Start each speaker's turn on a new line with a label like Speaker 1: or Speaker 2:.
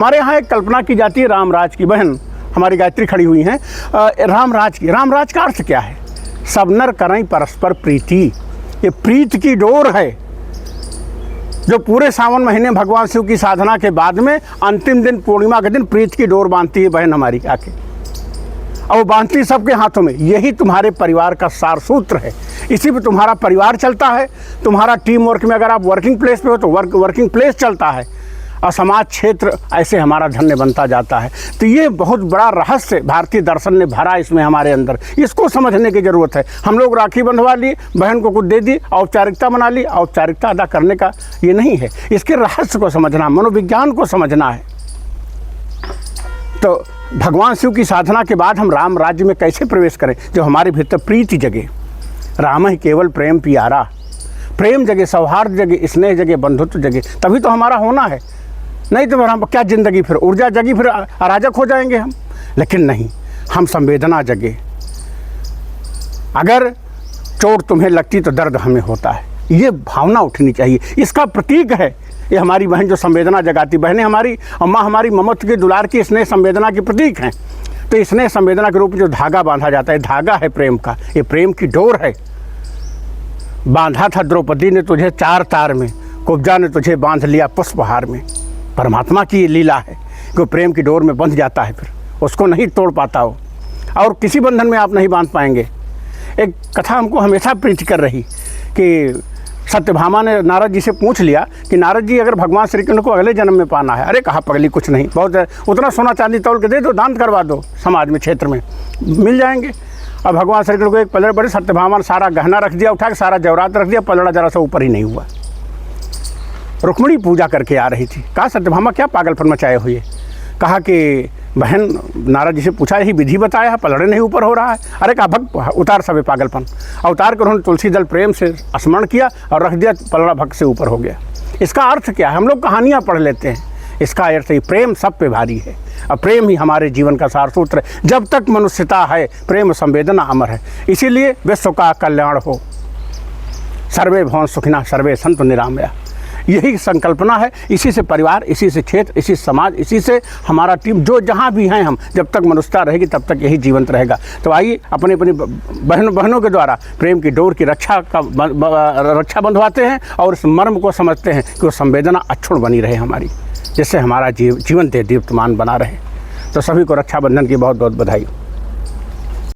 Speaker 1: हमारे यहाँ एक कल्पना की जाती है रामराज की। बहन हमारी गायत्री खड़ी हुई हैं। रामराज की, रामराज का अर्थ क्या है? सब नर करें परस्पर प्रीति। ये प्रीत की डोर है जो पूरे सावन महीने भगवान शिव की साधना के बाद में अंतिम दिन पूर्णिमा के दिन प्रीत की डोर बांधती है बहन हमारी आके, और वो बांधती सबके हाथों में। यही तुम्हारे परिवार का सार सूत्र है। इसी पे तुम्हारा परिवार चलता है। तुम्हारा टीम वर्क में अगर आप वर्किंग प्लेस पे हो तो वर्किंग प्लेस चलता है, और समाज क्षेत्र ऐसे हमारा धन्य बनता जाता है। तो ये बहुत बड़ा रहस्य भारतीय दर्शन ने भरा इसमें हमारे अंदर। इसको समझने की ज़रूरत है। हम लोग राखी बंधवा ली, बहन को कुछ दे दी, औपचारिकता बना ली। औपचारिकता अदा करने का ये नहीं है, इसके रहस्य को समझना, मनोविज्ञान को समझना है। तो भगवान शिव की साधना के बाद हम राम राज्य में कैसे प्रवेश करें? जो हमारे भीतर प्रीति जगे। राम ही केवल प्रेम पियारा। प्रेम जगे, सौहार्द जगे, स्नेह जगे, बंधुत्व जगे, तभी तो हमारा होना है। नहीं तो फिर हम क्या ज़िंदगी, फिर ऊर्जा जगी, फिर अराजक हो जाएंगे हम। लेकिन नहीं, हम संवेदना जगे। अगर चोट तुम्हें लगती तो दर्द हमें होता है, ये भावना उठनी चाहिए। इसका प्रतीक है ये हमारी बहन जो संवेदना जगाती। बहनें हमारी और माँ हमारी ममत्व के दुलार की स्नेह संवेदना के प्रतीक हैं। तो स्नेह संवेदना के रूप में जो धागा बांधा जाता है, धागा है प्रेम का, ये प्रेम की डोर है। बांधा था द्रौपदी ने तुझे 4 तार में, कुब्जा ने तुझे बांध लिया पुष्पहार में। परमात्मा की ये लीला है कि प्रेम की डोर में बंध जाता है, फिर उसको नहीं तोड़ पाता हो, और किसी बंधन में आप नहीं बांध पाएंगे। एक कथा हमको हमेशा प्रीति कर रही कि सत्यभामा ने नारद जी से पूछ लिया कि नारद जी अगर भगवान श्री कृष्ण को अगले जन्म में पाना है, अरे कहा पगली कुछ नहीं, बहुत उतना सोना चांदी तोड़ के दे दो, दान करवा दो, समाज में क्षेत्र में मिल जाएंगे। और भगवान श्री कृष्ण को एक पलड़ पड़ी, सत्यभामा ने सारा गहना रख दिया, उठा के सारा जवरात रख दिया, पलड़ा जरा सा ऊपर ही नहीं हुआ। रुक्मिणी पूजा करके आ रही थी। कहा सत्यभामा क्या पागलपन मचाए हुए? कहा कि बहन नारद जी से पूछा, यही विधि बताया है, पलड़े नहीं ऊपर हो रहा है। अरे कहा भक्त उतार सबे पागलपन। अवतार कर उन्होंने तुलसी दल प्रेम से स्मरण किया और रख दिया, पलड़ा भक्त से ऊपर हो गया। इसका अर्थ क्या है? हम लोग कहानियाँ पढ़ लेते हैं, इसका अर्थ ही प्रेम सब पे भारी है, और प्रेम ही हमारे जीवन का सार सूत्र है। जब तक मनुष्यता है प्रेम संवेदना अमर है। इसीलिए विश्व का कल्याण हो, सर्वे भवन सुखिना सर्वे संतु निरामया, यही संकल्पना है। इसी से परिवार, इसी से क्षेत्र, इसी समाज, इसी से हमारा टीम, जो जहाँ भी हैं हम, जब तक मनुष्यता रहेगी तब तक यही जीवंत रहेगा। तो आइए अपने अपनी बहनों के द्वारा प्रेम की डोर की रक्षा बंधवाते हैं, और इस मर्म को समझते हैं कि वो संवेदना अक्षुण्ण बनी रहे हमारी, जिससे हमारा जीवन दीप्तमान बना रहे। तो सभी को रक्षाबंधन की बहुत बहुत बधाई।